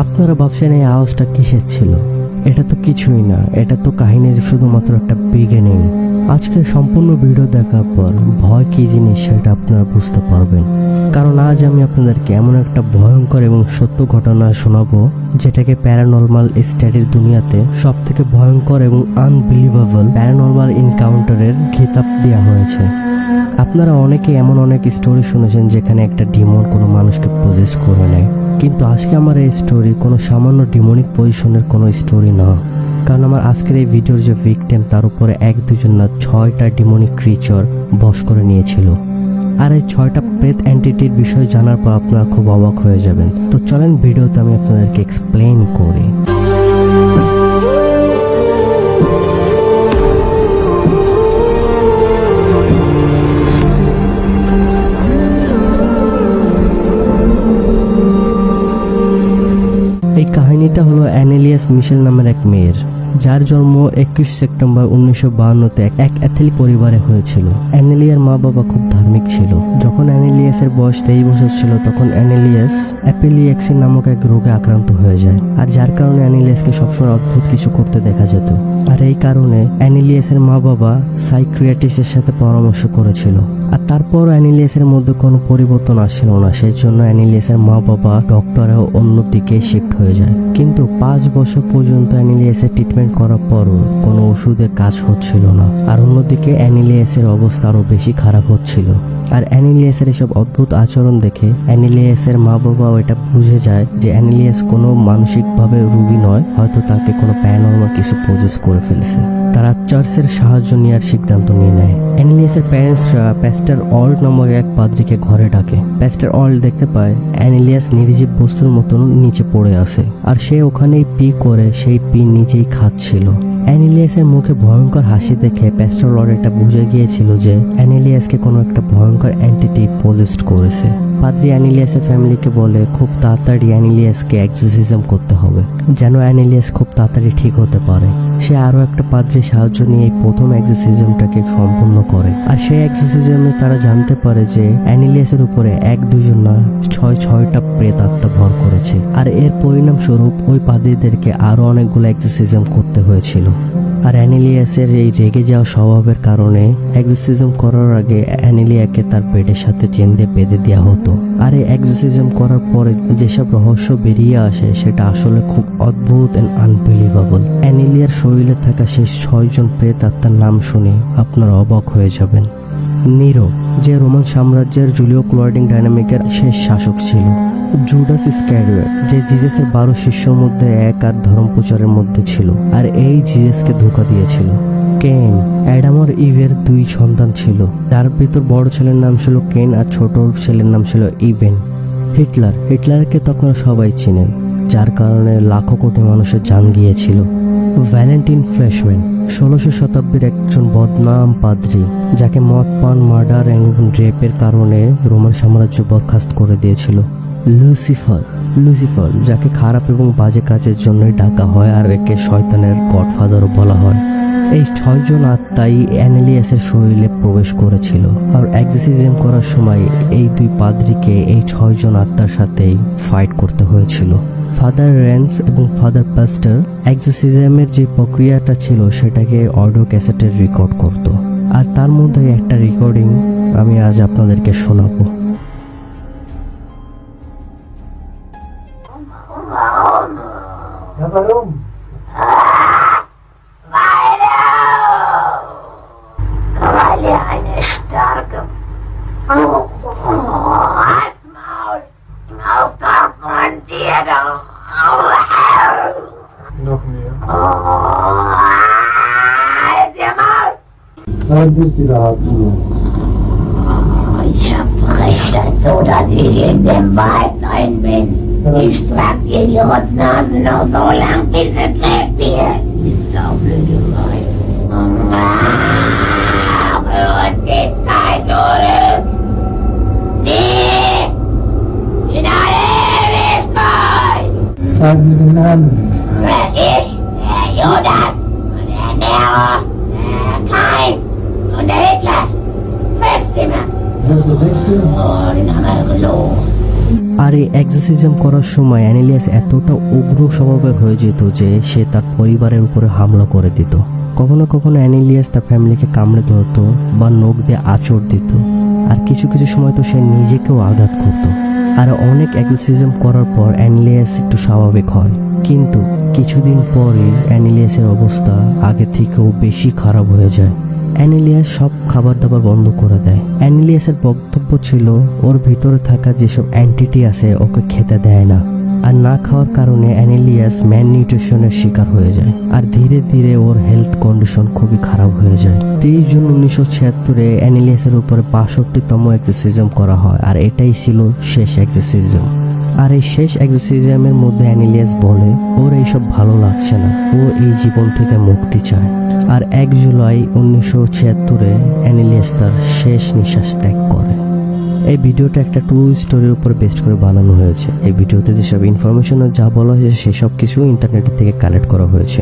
আপনারা ভাবছেন এই আওয়াজটা কিসের ছিল? এটা তো কিছুই না, এটা তো কাহিনীর শুধুমাত্র একটা বিগিনিং। আজকে সম্পূর্ণ ভিডিও দেখার পর ভয় কি জিনিস সেটা আপনারা বুঝতে পারবেন। কারণ আজ আমি আপনাদেরকে এমন একটা ভয়ঙ্কর এবং সত্য ঘটনা শোনাবো যেটাকে প্যারানর্মাল স্টাডির দুনিয়াতে সব থেকে ভয়ঙ্কর এবং আনবিলিভেবল প্যারানর্মাল এনকাউন্টারের খেতাব দেওয়া হয়েছে। আপনারা অনেকে এমন অনেক স্টোরি শুনেছেন যেখানে একটা ডিমন কোনো মানুষকে পজেস করে নেয়, কিন্তু আজকে আমার এই স্টোরি কোনো সামান্য ডিমনিক পজিশনের কোনো স্টোরি না। কারণ আমার আজকের এই ভিডিওর যে ভিকটিম তার উপরে 1-2 না 6টা ডিমনিক ক্রিচার বশ করে নিয়েছিল। আর এই 6টা প্রেত এন্টিটির বিষয় জানার পর আপনারা খুব অবাক হয়ে যাবেন। তো চলেন ভিডিওতে আমি আপনাদেরকে এক্সপ্লেইন করি। এই কাহিনীটা হলো অ্যানেলিয়াস মিশেল নামের এক মেয়ের, যার জন্ম 21 সেপ্টেম্বর 1952-তে এক অ্যাথলিট পরিবারে হয়েছিল। অ্যানেলিয়ার মা বাবা খুব ধার্মিক ছিল। যখন অ্যানেলিয়াসের বয়স 23 বছর ছিল তখন অ্যানেলিয়াস অ্যাপেলিয়াক্সি নামক এক রোগে আক্রান্ত হয়ে যায়, আর যার কারণে অ্যানেলিয়াসকে সবসময় অদ্ভুত কিছু করতে দেখা যেত। আর এই কারণে অ্যানেলিয়াসের মা বাবা সাইকিয়াট্রিস্টের সাথে পরামর্শ করেছিল, আর তারপর অ্যানেলিয়াসের মধ্যে কোনো পরিবর্তন আসছিল না। সেই জন্য অ্যানেলিয়াসের মা বাবা ডক্টরও অন্যদিকে শিফট হয়ে যায়। কিন্তু 5 বছর পর্যন্ত অ্যানেলিয়াসের ট্রিটমেন্ট করার পরও কোনো ওষুধে কাজ হচ্ছিল না। আর অন্যদিকে অ্যানেলিয়াসের অবস্থা আরো বেশি খারাপ হচ্ছিল। আর অ্যানেলিয়াসের এসব অদ্ভুত আচরণ দেখে অ্যানেলিয়াসের মা বাবাও এটা বুঝে যায় যে অ্যানেলিয়াস কোনো মানসিকভাবে রোগী নয়, হয়তো তাকে কোনো প্যারানর্মাল কিছু পজেস করে ফেলেছে। তারা চার্চের সাহায্য নেওয়ার সিদ্ধান্ত নিয়ে নেয়। অ্যানেলিয়াসের প্যারেন্টসরা প্যাস্টার অল্ট নামক এক পাদ্রীকে ঘরে ডাকে। প্যাস্টার অল্ট দেখতে পায় অ্যানেলিয়াস নির্জীব বস্তুর মতন নিচে পড়ে আছে, আর সে ওখানেই পি করে সেই পি নিজেই খাচ্ছিল। অ্যানেলিয়াসের মুখে ভয়ঙ্কর হাসি দেখে প্যাস্টার অল্ট এটা বুঝে গিয়েছিল যে অ্যানেলিয়াসকে কোনো একটা ভয়ঙ্কর এন্টিটি পজেস্ট করেছে। পাদ্রী অ্যানেলিয়াসের ফ্যামিলিকে বলে খুব তাড়াতাড়ি অ্যানেলিয়াসকে এক্সোরসিজম করতে হবে, যেন অ্যানেলিয়াস খুব তাড়াতাড়ি ঠিক হতে পারে। সে আরো একটা পাদ্রীর সাহায্য নিয়ে এই প্রথম এক্সোরসিজমটাকে সম্পূর্ণ করে। আর সেই এক্সোরসিজমে তারা জানতে পারে যে অ্যানেলিয়াসের উপরে 1-2 না 6টা প্রেত আত্মা ভর করেছে। আর এর পরিণামস্বরূপ ওই পাদ্রীদেরকে আরো অনেকগুলো এক্সোরসিজম করতে হয়েছিল। আর অ্যানেলিয়াসের এই রেগে যাওয়া স্বভাবের কারণে এক্সোরসিজম করার আগে অ্যানেলিয়াকে তার পেটের সাথে চেন দিয়ে বেঁধে দেওয়া হতো। আর এই এক্সোরসিজম করার পরে যেসব রহস্য বেরিয়ে আসে সেটা আসলে খুব অদ্ভুত এন্ড আনবিলিভেবল। অ্যানেলিয়ার শরীরে থাকা সেই 6 জন প্রেত আত্মার নাম শুনে আপনারা অবাক হয়ে যাবেন। নিরো, যে রোমান সাম্রাজ্যের জুলিও ক্লডিং ডাইনামিকের শেষ শাসক ছিল। জুডাস ইস্কারিওট, যে জিজাসের 12 শিষ্যর মধ্যে এক আর ধর্ম প্রচারের মধ্যে ছিল, আর এই জিজাসকে ধোঁকা দিয়েছিল। কেন, অ্যাডাম আর ইভের 2 সন্তান ছিল, যার ভিতর বড় ছেলের নাম ছিল কেন আর ছোট ছেলের নাম ছিল ইভেন। হিটলারকে তো আপনারা সবাই চিনেন, যার কারণে লাখো কোটি মানুষের জান গিয়েছিল। ভ্যালেন্টিন ফ্রেশম্যান, 1600 শতাব্দীর একজন বদনাম পাদ্রী, যাকে মদ পান, মার্ডার এবং রেপের কারণে রোমান সাম্রাজ্য বরখাস্ত করে দিয়েছিল। লুসিফার, যাকে খারাপ এবং বাজে কাজের জন্যই ডাকা হয়, আর একে শয়তানের গডফাদারও বলা হয়। এই 6 জন আত্মাই অ্যানেলিয়াসের শরীরে প্রবেশ করেছিল, আর এক্সোরসিজম করার সময় এই 2 পাদ্রীকে এই 6 জন আত্মার সাথেই ফাইট করতে হয়েছিল। ফাদার রেন্স এবং ফাদার পাস্টার এক্সোরসিজমের যে প্রক্রিয়াটা ছিল সেটাকে অডিও ক্যাসেটে রেকর্ড করত, আর তার মধ্যে একটা রেকর্ডিং আমি আজ আপনাদেরকে শোনাবো। Warum? Weil er eine starke Hartmaul konfrontierte. Noch mehr. Der Maul. Wann bist du überhaupt hier? Ich spreche dazu, dass ich in dem Wald rein bin. Ich trag dir die Rotznasen noch so lang, bis es lebt wird. Die saublöde Weib. Für uns geht's kein Zurück. Nee, in alle Ewigkeit. Sag mir den Namen. Ich, der Judas, und der Nero, der Kain und der Hitler. Fünf Stimmen. Was ist der 6.? Oh, den haben wir gelogen. আর এই exorcism করার সময় অ্যানিলিয়াস এতটা উগ্র স্বভাবের হয়ে যেত যে সে তার পরিবারের উপরে হামলা করে দিত। কখনো কখনো অ্যানিলিয়াস তার ফ্যামিলিকে কামড়ে ধরতো বা নখ দিয়ে আঁচড় দিত, আর কিছু কিছু সময় তো সে নিজেকেও আঘাত করত। আর অনেক এক্সোসিজম করার পর অ্যানিলিয়াস একটু স্বাভাবিক হয়, কিন্তু কিছুদিন পরে অ্যানিলিয়াসের অবস্থা আগে থেকেও বেশি খারাপ হয়ে যায়। অ্যানিলিয়াস সব খাবার দাবার বন্ধ করে দেয়। অ্যানিলিয়াসের বক্তব্য ছিল ওর ভিতরে থাকা যেসব অ্যান্টিটি আছে ওকে খেতে দেয় না, আর না খাওয়ার কারণে অ্যানিলিয়াস ম্যাল নিউট্রিশনের শিকার হয়ে যায়, আর ধীরে ধীরে ওর হেলথ কন্ডিশন খুবই খারাপ হয়ে যায়। 23 জুন 1976-এ অ্যানিলিয়াসের উপরে 65তম এক্সোসিজম করা হয়, আর এটাই ছিল শেষ এক্সোসিজম। আর এই শেষ এক্সোসিজমের মধ্যে অ্যানিলিয়াস বলে ওর এইসব ভালো লাগছে না, ও এই জীবন থেকে মুক্তি চায়। আর 1 জুলাই 1976-এ অ্যানিলিয়াস তার শেষ নিঃশ্বাস ত্যাগ করে। এই ভিডিওটা একটা ট্রু স্টোরির উপর বেস্ট করে বানানো হয়েছে। এই ভিডিওতে যেসব ইনফরমেশন যা বলা হয়েছে সেসব কিছু ইন্টারনেট থেকে কালেক্ট করা হয়েছে।